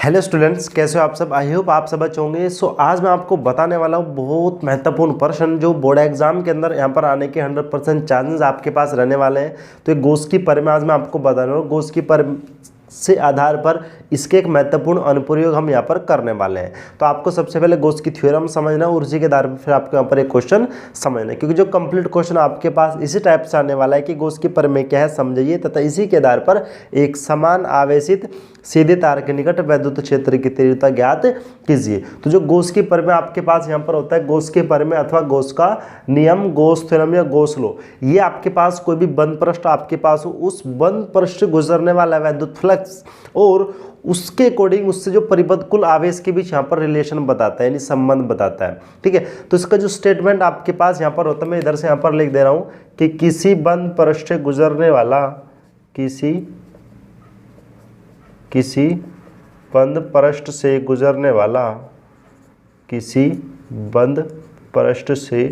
Hello students, कैसे हो आप सब। आई होप आप सब अच्छे होंगे। आज मैं आपको बताने वाला हूँ बहुत महत्वपूर्ण प्रश्न जो बोर्ड एग्जाम के अंदर यहाँ पर आने के 100% चांसेस आपके पास रहने वाले हैं। तो ये गोस की पर में आज मैं आपको बता रहा हूँ। गोस की पर से आधार पर इसके एक महत्वपूर्ण अनुप्रयोग हम यहाँ पर करने वाले हैं। तो आपको सबसे पहले गोस की थ्योरम समझना और उसी के आधार पर फिर आपको यहाँ पर एक क्वेश्चन समझना है, क्योंकि जो कंप्लीट क्वेश्चन आपके पास इसी टाइप से आने वाला है कि गोस की पर में क्या है समझिए, तथा इसी के आधार पर एक समान आवेशित सीधे तार के निकट वैद्युत क्षेत्र की तीव्रता ज्ञात कीजिए। तो जो गोस की पर में आपके पास यहाँ पर होता है, गोस के पर में अथवा गोस का नियम, गोस थ्योरम या गोस लॉ, ये आपके पास कोई भी बंद पृष्ठ आपके पास हो, उस बंद पृष्ठ से गुजरने वाला वैद्युत फ्लक्स और उसके अकॉर्डिंग उससे जो परिबद्ध कुल आवेश के बीच यहाँ पर रिलेशन बताता है, यानी संबंध बताता है। ठीक है, तो इसका जो स्टेटमेंट आपके पास यहाँ पर होता है, मैं इधर से यहाँ पर लिख दे रहा हूँ कि किसी बंद पृष्ठ से गुजरने वाला किसी बंद पृष्ठ से गुजरने वाला किसी बंद पृष्ठ से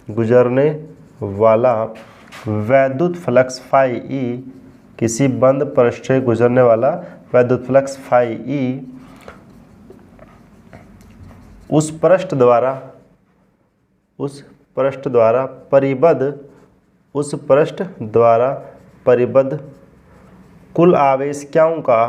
गुजरने वाला वैद्युत फ्लक्स फाई ई, किसी बंद पृष्ठ से गुजरने वाला वैद्युत फ्लक्स फाई ई उस पृष्ठ द्वारा परिबद्ध कुल आवेश क्यों का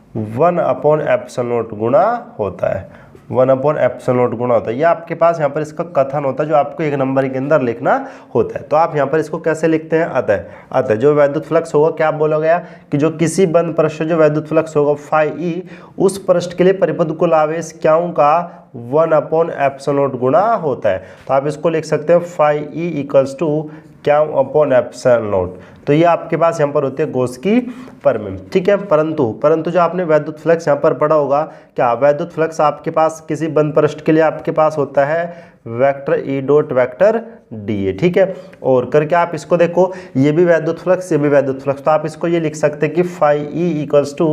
1/ε0 गुणा होता है। 1/ε0 गुणा होता है। यह आपके पास यहाँ पर इसका कथन होता है जो आपको एक नंबर के अंदर लिखना होता है। तो आप यहाँ पर इसको कैसे लिखते हैं, अतः जो वैद्युत फ्लक्स होगा, क्या बोला गया कि जो किसी बंद पृष्ठ जो वैद्युत फ्लक्स होगा फाई ई, उस पृष्ठ के लिए परिबद्ध कुल आवेश क्यों का 1/ε0 गुणा होता है। तो आप इसको लिख सकते हैं phi E equals to Q/ε0। तो ये आपके पास यहाँ पर होती है गोस की पर में। ठीक है, परंतु जो आपने वैद्युत फ्लक्स यहाँ पर पढ़ा होगा, क्या वैद्युत फ्लक्स आपके पास किसी बंद पृष्ठ के लिए आपके पास होता है vector E dot vector D ए। ठीक है, और करके आप इसको देखो, ये भी वैद्युत फ्लक्स, ये भी वैद्युत फ्लक्स, तो आप इसको ये लिख सकते हैं कि phi E equals to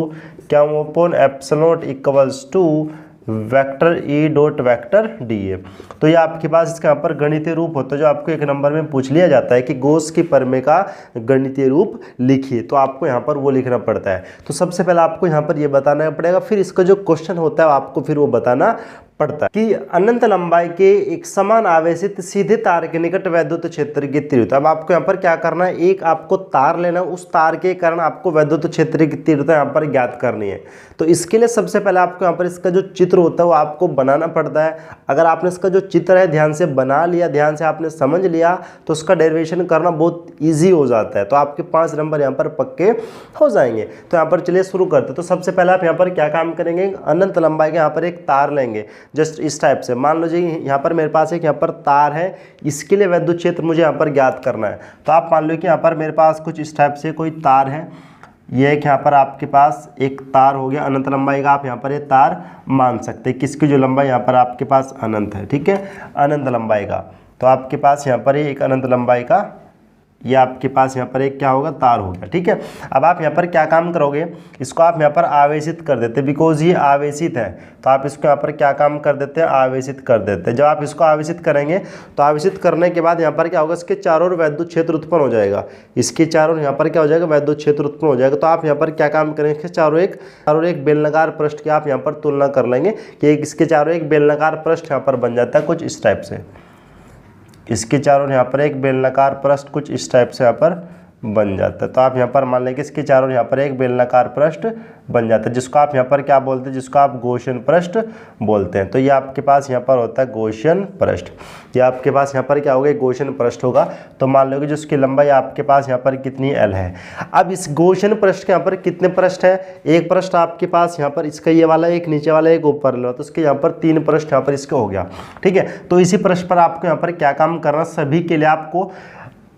Q/ε0 equals to vector E dot vector D A. तो ये आपके पास इसका यहाँ पर गणितीय रूप होता है जो आपको एक नंबर में पूछ लिया जाता है कि गोस की परमे का गणितीय रूप लिखिए, तो आपको यहाँ पर वो लिखना पड़ता है। तो सबसे पहले आपको यहाँ पर ये बताना पड़ेगा, फिर इसका जो क्वेश्चन होता है आपको फिर वो बताना पड़ता है कि अनंत लंबाई के एक समान आवेशित सीधे तार के निकट वैद्युत क्षेत्र की तीव्रता। अब आपको यहाँ पर क्या करना है, एक आपको तार लेना, उस तार के कारण आपको वैद्युत क्षेत्र की तीव्रता यहाँ पर ज्ञात करनी है। तो इसके लिए सबसे पहले आपको यहाँ पर इसका जो चित्र होता है वो आपको बनाना पड़ता है। अगर आपने इसका जो चित्र है ध्यान से बना लिया, ध्यान से आपने समझ लिया, तो उसका डेरिवेशन करना बहुत ईजी हो जाता है। तो आपके 5 नंबर यहाँ पर पक्के हो जाएंगे। तो यहाँ पर चलिए शुरू करते हैं। तो सबसे पहले आप यहाँ पर क्या काम करेंगे, अनंत लंबाई के यहाँ पर एक तार लेंगे, जस्ट इस टाइप से। मान लो जी यहाँ पर मेरे पास एक यहाँ पर तार है, इसके लिए वैद्युत क्षेत्र मुझे यहाँ पर ज्ञात करना है। तो आप मान लो कि यहाँ पर मेरे पास कुछ इस टाइप से कोई तार है, ये एक यहाँ पर आपके पास एक तार हो गया अनंत लंबाई का। आप यहाँ पर ये तार मान सकते हैं, किसकी जो लंबाई यहाँ पर आपके पास अनंत है। ठीक है, अनंत लंबाई का। तो आपके पास यहाँ पर एक अनंत लंबाई का ये आपके पास यहाँ पर एक क्या होगा, तार हो गया। ठीक है, अब आप यहाँ पर क्या काम करोगे, इसको आप यहाँ पर आवेशित कर देते, बिकॉज ये आवेशित है। तो आप इसको यहाँ पर क्या काम कर देते हैं, आवेशित कर देते हैं। जब आप इसको आवेशित करेंगे तो आवेशित करने के बाद यहाँ पर क्या होगा, इसके चारों ओर वैद्युत क्षेत्र उत्पन्न हो जाएगा। इसके चारों यहाँ पर क्या हो जाएगा, वैद्युत क्षेत्र उत्पन्न हो जाएगा। तो आप यहाँ पर क्या काम करेंगे, इसके चारों एक बेलनाकार पृष्ठ की आप यहाँ पर तुलना कर लेंगे कि इसके चारों एक बेलनाकार पृष्ठ यहाँ पर बन जाता है कुछ इस टाइप से। इसके चारों यहाँ पर एक बेलनाकार पृष्ठ कुछ इस टाइप से यहाँ पर बन जाता है। तो आप यहाँ पर मान लें कि इसके चारों यहाँ पर एक बेलनाकार पृष्ठ बन जाता है, जिसको आप यहाँ पर क्या बोलते हैं, जिसको आप गॉसियन पृष्ठ बोलते हैं। तो ये आपके पास यहाँ पर होता है गॉसियन पृष्ठ। ये आपके पास यहाँ पर क्या होगा, गॉसियन पृष्ठ होगा। तो मान लो कि जिसकी लंबाई आपके पास यहाँ पर कितनी एल है। अब इस गॉसियन पृष्ठ के यहाँ पर कितने पृष्ठ है, एक पृष्ठ आपके पास यहाँ पर इसका ये वाला, एक नीचे वाला, एक ऊपर वाला, तो इसके यहाँ पर 3 पृष्ठ यहाँ पर इसका हो गया। ठीक है, तो इसी पृष्ठ पर आपको यहाँ पर क्या काम करना, सभी के लिए आपको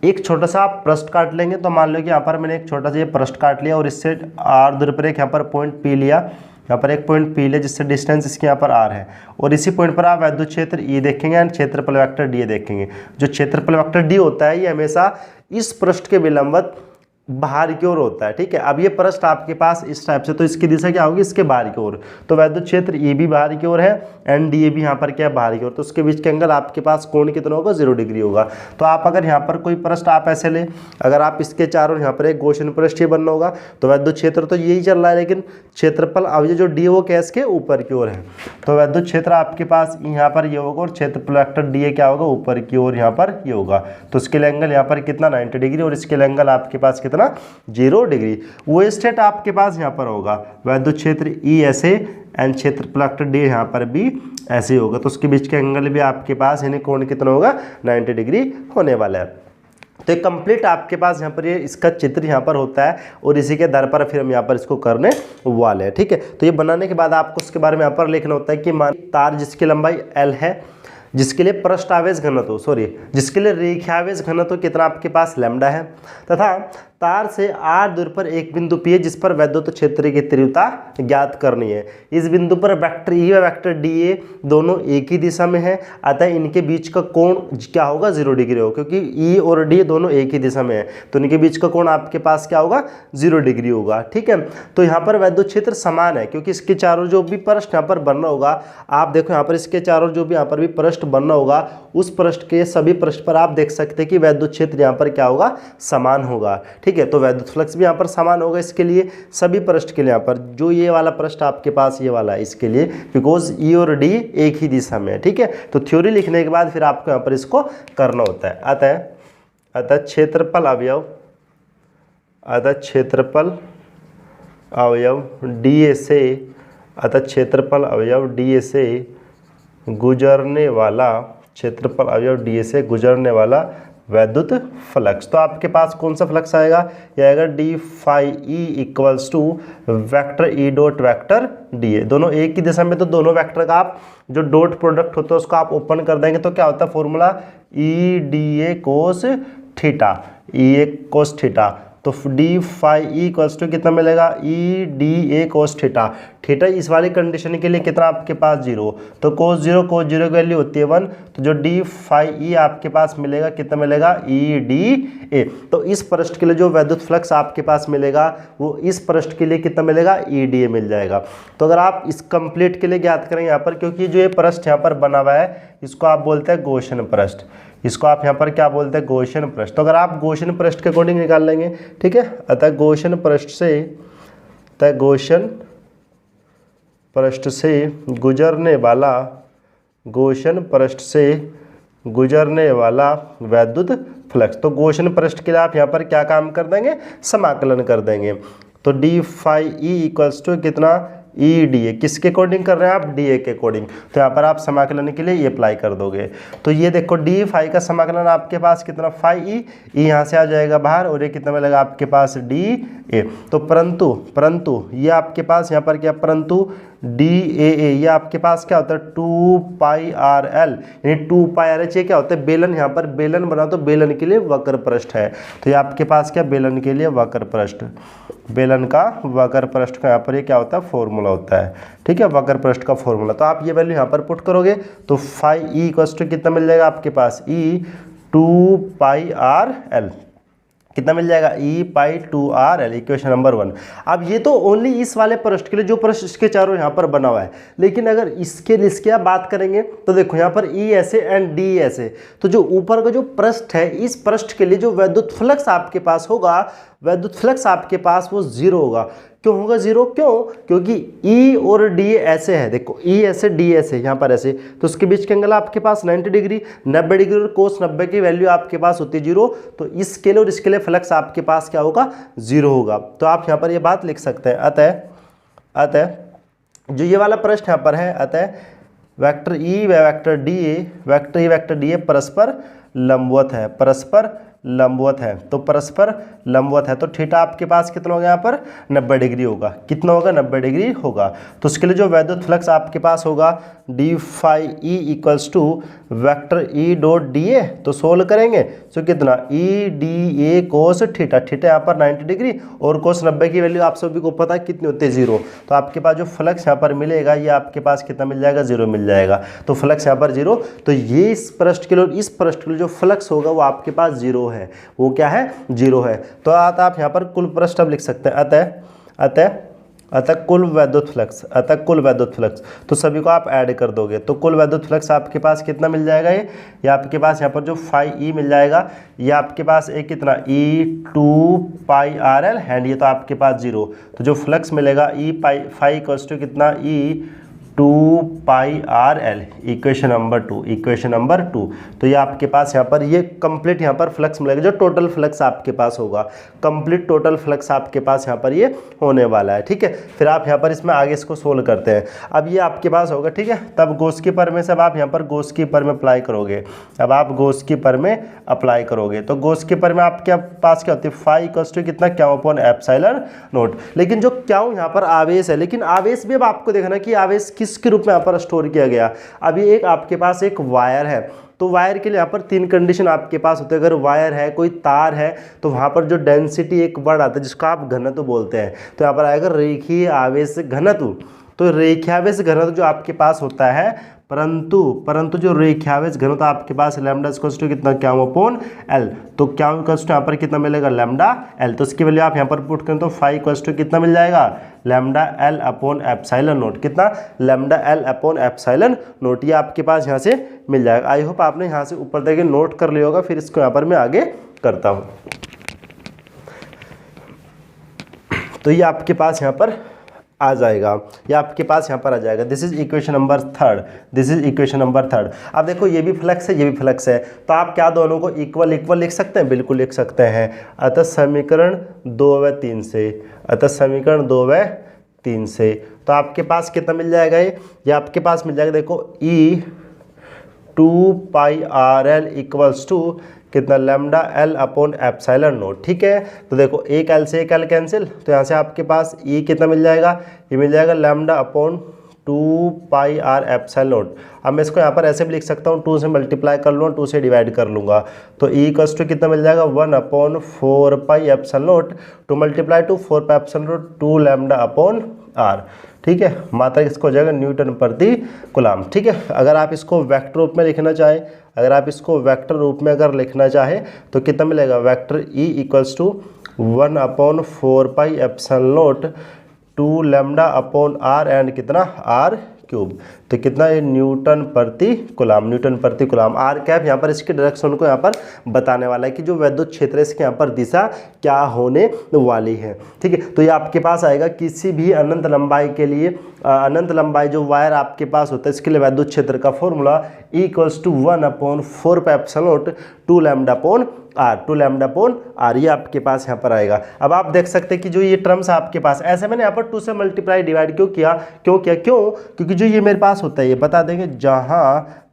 एक छोटा सा आप पृष्ठ काट लेंगे। तो मान लो कि यहाँ पर मैंने एक छोटा सा ये पृष्ठ काट लिया और इससे आर दूरी पर एक यहाँ पर पॉइंट पी लिया, यहाँ पर एक पॉइंट पी लिया, जिससे डिस्टेंस इसके यहाँ पर आर है। और इसी पॉइंट पर आप वैद्युत क्षेत्र ई देखेंगे एंड क्षेत्रफल वेक्टर डी देखेंगे। जो क्षेत्रफल वेक्टर डी होता है ये हमेशा इस पृष्ठ के विलंबवत बाहर की ओर होता है, ठीक है। अब ये पृष्ठ आपके पास इस टाइप से, तो इसकी दिशा क्या होगी, इसके बाहर की ओर। तो वैद्युत क्षेत्र ए भी बाहर की ओर है एंड डी ए भी यहाँ पर क्या है, बाहर की ओर। तो उसके बीच के एंगल आपके पास कोण कितना होगा, 0 डिग्री होगा। तो आप अगर यहाँ पर कोई पृष्ठ आप ऐसे ले, अगर आप इसके चारों यहाँ पर एक गोशन पृष्ठ ही बनना होगा, तो वैद्युत क्षेत्र तो यही चल रहा है, लेकिन क्षेत्रफल अब ये जो डी है वो कैस के ऊपर की ओर है। तो वैद्युत क्षेत्र आपके पास यहाँ पर ये होगा और क्षेत्रफल वेक्टर डी ए क्या होगा, ऊपर की ओर यहाँ पर ये होगा। तो इसके लिए एंगल यहाँ पर कितना 90 डिग्री और इसके लिए एंगल आपके पास कितना 0 डिग्री। वो स्टेट आपके पास यहाँ पर होगा, वैद्युत क्षेत्र ई ऐसे एंड क्षेत्रफल वेक्टर डी यहाँ पर भी ऐसे होगा। तो उसके बीच के एंगल भी आपके पास यानी कोण कितना होगा, 90 डिग्री होने वाला है। तो एक कंप्लीट आपके पास यहाँ पर ये इसका चित्र यहाँ पर होता है और इसी के आधार पर फिर हम यहाँ पर इसको करने वाले हैं, ठीक है। तो ये बनाने के बाद आपको उसके बारे में यहाँ पर लिखना होता है कि मान तार जिसकी लंबाई L है, जिसके लिए पृष्ठ आवेश घनत्व जिसके लिए रेखीयावेश घनत्व कितना आपके पास लैम्डा है, तथा तार से r दूर पर एक बिंदु P है जिस पर वैद्युत क्षेत्र की तीव्रता ज्ञात करनी है। इस बिंदु पर वेक्टर E व वेक्टर DA दोनों एक ही दिशा में है, अतः इनके बीच का कोण क्या होगा, 0 डिग्री होगा, क्योंकि E और D दोनों एक ही दिशा में है तो इनके बीच का कोण आपके पास क्या होगा, 0 डिग्री होगा, ठीक है। तो यहाँ पर वैद्युत क्षेत्र समान है क्योंकि इसके चारों जो भी पृष्ठ यहाँ पर बनना होगा, आप देखो यहाँ पर इसके चारों जो भी यहाँ पर भी पृष्ठ बनना होगा, उस पृष्ठ के सभी पृष्ठ पर आप देख सकते हैं कि वैद्युत क्षेत्र यहाँ पर क्या होगा, समान होगा, ठीक है। तो वैद्युत फ्लक्स भी यहाँ पर समान होगा इसके लिए सभी पृष्ठ के लिए। यहाँ पर जो ये वाला पृष्ठ आपके पास ये वाला है इसके लिए, बिकॉज ई और डी एक ही दिशा में है, ठीक है। तो थ्योरी लिखने के बाद फिर आपको यहाँ पर इसको करना होता है। अतः क्षेत्रफल अवयव डी से क्षेत्रफल अवयव डी से गुजरने वाला वैद्युत फ्लक्स। तो आपके पास कौन सा फ्लक्स आएगा, यह आएगा D phi E equals to vector E dot vector D A. दोनों एक ही दिशा में, तो दोनों वेक्टर का आप जो डॉट प्रोडक्ट होता है उसको आप ओपन कर देंगे तो क्या होता है formula, E D A cos theta. तो D phi E equals to कितना मिलेगा, ई डी ए कोस थीटा इस वाली कंडीशन के लिए कितना आपके पास 0, तो कोस 0 की वैल्यू होती है 1, तो जो डी फाई ई आपके पास मिलेगा कितना मिलेगा, ई डी ए। तो इस पृष्ठ के लिए जो वैद्युत फ्लक्स आपके पास मिलेगा वो इस पृष्ठ के लिए कितना मिलेगा, ई डी ए मिल जाएगा। तो अगर आप इस कंप्लीट के लिए ज्ञात करें यहाँ पर, क्योंकि जो ये पृष्ठ यहाँ पर बना हुआ है इसको आप बोलते हैं गोशन पृष्ठ, इसको आप यहाँ पर क्या बोलते हैं, गोशन पृष्ठ। तो अगर आप गोशन पृष्ठ के अकॉर्डिंग निकाल लेंगे, ठीक है। अतः गोशन पृष्ठ से गुजरने वाला वैद्युत फ्लक्स। तो गोशन पृष्ठ के लिए आप यहाँ पर क्या काम कर देंगे, समाकलन कर देंगे। तो D phi E equals to कितना, ई डी ए, किसके अकॉर्डिंग कर रहे हैं आप, डी ए के अकॉर्डिंग। तो यहाँ पर आप समाकलन के लिए ये अप्लाई कर दोगे। तो ये देखो डी फाई का समाकलन आपके पास कितना, फाई ई यहाँ से आ जाएगा बाहर और ये कितना मिलेगा आपके पास, डी ए। तो परंतु ये आपके पास यहाँ पर क्या, परंतु डी ए ये आपके पास क्या होता है 2 पाई आर एल, यानी 2 पाई आर एच। ये क्या होता है, बेलन, यहाँ पर बेलन बना तो बेलन के लिए वक्र पृष्ठ है। तो ये आपके पास क्या, बेलन के लिए वक्र पृष्ठ, बेलन का वक्र पृष्ठ का यहाँ पर ये क्या होता है, फॉर्मूला होता है, ठीक है, वक्र पृष्ठ का फॉर्मूला। तो आप ये वैल्यू यहाँ पर पुट करोगे तो फाई ई इक्वल्स टू कितना मिल जाएगा आपके पास, ई 2 पाई आर एल कितना मिल जाएगा, ई पाई 2 आर एल, इक्वेशन नंबर 1। अब ये तो ओनली इस वाले पृष्ठ के लिए जो पृष्ठ इसके चारों यहाँ पर बना हुआ है, लेकिन अगर इसके आप बात करेंगे तो देखो यहाँ पर ई ऐसे एंड डी ऐसे, तो जो ऊपर का जो पृष्ठ है इस पृष्ठ के लिए जो वैद्युत फ्लक्स आपके पास होगा, वैद्युत फ्लक्स आपके पास वो 0 होगा। क्यों होगा 0, क्योंकि ई और डी ऐसे है, देखो ई ऐसे डी ऐसे यहाँ पर ऐसे, तो उसके बीच के एंगल आपके पास 90 डिग्री और कोस 90 की वैल्यू आपके पास होती है 0। तो इसके लिए और इसके लिए फ्लक्स आपके पास क्या होगा, 0 होगा। तो आप यहाँ पर ये बात लिख सकते हैं। अतः जो ये वाला पृष्ठ यहाँ पर है, अतः वेक्टर ई व वेक्टर डी ए परस्पर लंबवत है। तो परस्पर लंबवत है तो थीटा आपके पास कितना होगा, यहाँ पर 90 डिग्री होगा। कितना होगा, 90 डिग्री होगा। तो उसके लिए जो वैद्युत फ्लक्स आपके पास होगा D phi E equals to vector E dot D A. तो सोल्व करेंगे तो कितना, E D A cos theta यहाँ पर 90 डिग्री और कोस 90 की वैल्यू आप सभी को पता है कितनी होती है, 0। तो आपके पास जो फ्लक्स यहाँ पर मिलेगा ये आपके पास कितना मिल जाएगा, 0 मिल जाएगा। तो फ्लक्स यहाँ पर 0। तो ये इस पृष्ठ के लिए जो फ्लक्स होगा वो आपके पास 0 है, वो क्या है, 0 है। तो आप यहाँ पर कुल पृष्ठ अब लिख सकते हैं, अतः कुल वैद्युत फ्लक्स, तो सभी को आप ऐड कर दोगे तो कुल वैद्युत फ्लक्स आपके पास कितना मिल जाएगा, ये आपके पास यहाँ पर जो फाई ई मिल जाएगा, ये आपके पास एक कितना E2πrl एंड ये तो आपके पास 0, तो जो फ्लक्स मिलेगा ई पाई फाई इक्वल्स टू कितना E2πrl, इक्वेशन नंबर 2। तो ये आपके पास यहाँ पर ये कंप्लीट यहाँ पर फ्लक्स मिलेगा, जो टोटल फ्लक्स आपके पास होगा, कंप्लीट टोटल फ्लक्स आपके पास यहाँ पर ये होने वाला है, ठीक है। फिर आप यहाँ पर इसमें आगे इसको सोल्व करते हैं। अब ये आपके पास होगा, ठीक है, तब गॉस की पर में से अब आप यहाँ पर गॉस की पर में अप्लाई करोगे, अब आप गॉस की पर में अप्लाई करोगे तो गॉस की पर में आपके पास क्या होती है, फाई इक्वल्स टू कितना क्यू अपॉन एप्सिलॉन नॉट। लेकिन जो क्यू यहाँ पर आवेश है, लेकिन आवेश भी अब आपको देखना कि आवेश किसके रूप में यहाँ पर स्टोर किया गया। अभी एक आपके पास एक वायर है, तो वायर के लिए यहाँ पर 3 कंडीशन आपके पास होते हैं। अगर वायर है, कोई तार है, तो वहाँ पर जो डेंसिटी एक वर्ड आता है जिसको आप घनत्व बोलते हैं, तो यहाँ पर आएगा रेखीय आवेश घनत्व। तो रेखीय आवेश घनत्व जो आपके पास होता है, परंतु जो रेखीयावेश घनत्व आपके पास लैम्डा इक्वल्स टू कितना क्यू अपॉन एल, तो क्यू इक्वल्स टू यहाँ पर कितना मिलेगा लैम्डा एल, तो इसकी वैल्यू आप यहाँ पर पुट करें तो फाई इक्वल्स टू कितना मिल जाएगा lambda L upon epsilon naught, कितना lambda L upon epsilon naught, ये आपके पास यहाँ से मिल जाएगा। आई होप आपने यहाँ से ऊपर तक नोट कर लिया होगा, फिर इसको यहाँ पर मैं आगे करता हूँ। तो ये आपके पास यहाँ पर आ जाएगा, ये आपके पास यहाँ पर आ जाएगा। This is equation number third. अब देखो ये भी फ्लक्स है, ये भी फ्लक्स है, तो आप क्या दोनों को इक्वल लिख सकते हैं, बिल्कुल लिख सकते हैं। अतः समीकरण 2 व 3 से तो आपके पास कितना मिल जाएगा, ये आपके पास मिल जाएगा, देखो E2πrl इक्वल्स टू कितना lambda L upon epsilon note, ठीक है। तो देखो एक एल से एक एल कैंसिल, तो यहाँ से आपके पास ई कितना मिल जाएगा, ये मिल जाएगा lambda upon 2πr epsilon note. अब मैं इसको यहाँ पर ऐसे भी लिख सकता हूँ, 2 से मल्टीप्लाई कर लूँगा, 2 से डिवाइड कर लूँगा, तो ई इक्वल्स टू कितना मिल जाएगा 1/4π epsilon naught, 2 multiply to 4π epsilon naught 2 lambda upon R, ठीक है। मात्रा किसको हो जाएगा न्यूटन प्रति कूलम, ठीक है। अगर आप इसको वेक्टर रूप में लिखना चाहें, अगर लिखना चाहे तो कितना मिलेगा, vector E equals to 1/4π epsilon naught 2 lambda upon R and कितना आर क्यूब, तो कितना ये न्यूटन प्रति कूलम। आर कैप यहाँ पर इसके डायरेक्शन को यहाँ पर बताने वाला है कि जो विद्युत क्षेत्र है इसके यहाँ पर दिशा क्या होने वाली है, ठीक है। तो ये आपके पास आएगा किसी भी अनंत लंबाई के लिए, अनंत लंबाई जो वायर आपके पास होता है इसके लिए विद्युत क्षेत्र का formula E equals to 1/4π epsilon naught 2 lambda upon R, ये आपके पास यहाँ पर आएगा। अब आप देख सकते हैं कि जो ये टर्म्स आपके पास, ऐसे मैंने यहाँ पर 2 से मल्टीप्लाई डिवाइड क्यों किया, क्योंकि जो ये मेरे पास होता है, ये बता देंगे जहाँ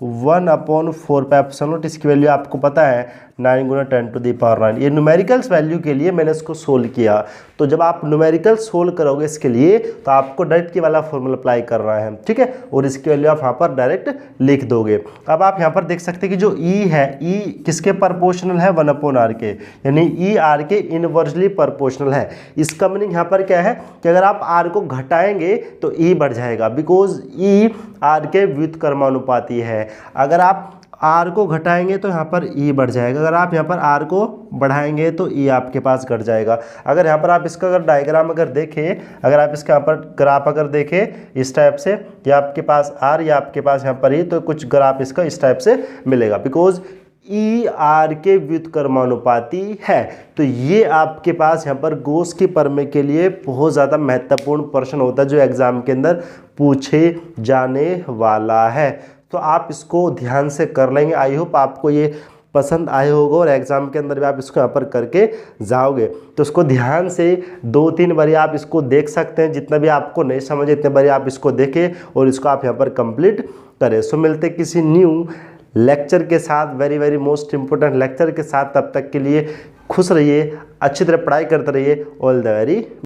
1/4π एप्सिलॉन नोट इसकी वैल्यू आपको पता है 9 × 10⁹। ये न्यूमेरिकल्स वैल्यू के लिए मैंने इसको सोल्व किया। तो जब आप न्यूमेरिकल सोल्व करोगे इसके लिए तो आपको डायरेक्ट ये वाला फॉर्मूला अप्लाई करना है, ठीक है, और इसकी वैल्यू आप यहाँ पर डायरेक्ट लिख दोगे। अब आप यहाँ पर देख सकते हैं कि जो ई है, ई किसके प्रोपोर्शनल है 1/r के, यानी ई आर के इनवर्सली प्रोपोर्शनल है। इसका मीनिंग यहाँ पर क्या है कि अगर आप आर को घटाएंगे तो ई बढ़ जाएगा, बिकॉज ई आर के व्युत्क्रमानुपाती है। अगर आप आर को घटाएंगे तो यहाँ पर ई बढ़ जाएगा, अगर आप यहाँ पर आर को बढ़ाएंगे तो ई आपके पास घट जाएगा। अगर यहाँ पर आप इसका अगर डायग्राम अगर देखें, अगर आप इसका यहाँ पर ग्राफ अगर देखें इस टाइप से, ये आपके पास आर, या आपके पास यहाँ पर ई, तो कुछ ग्राफ इसका इस टाइप से मिलेगा, बिकॉज ई आर के व्युत्क्रमानुपाती है। तो ये आपके पास यहाँ पर गॉस की प्रमेय के लिए बहुत ज़्यादा महत्वपूर्ण प्रश्न होता है जो एग्जाम के अंदर पूछे जाने वाला है। तो आप इसको ध्यान से कर लेंगे। आई होप आपको ये पसंद आए होगा और एग्जाम के अंदर भी आप इसको यहाँ पर करके जाओगे। तो इसको ध्यान से 2-3 बारी आप इसको देख सकते हैं, जितना भी आपको नहीं समझे इतने बारी आप इसको देखें और इसको आप यहाँ पर कंप्लीट करें। सो मिलते किसी न्यू लेक्चर के साथ, वेरी मोस्ट इम्पोर्टेंट लेक्चर के साथ। तब तक के लिए खुश रहिए, अच्छी तरह पढ़ाई करते रहिए। All the very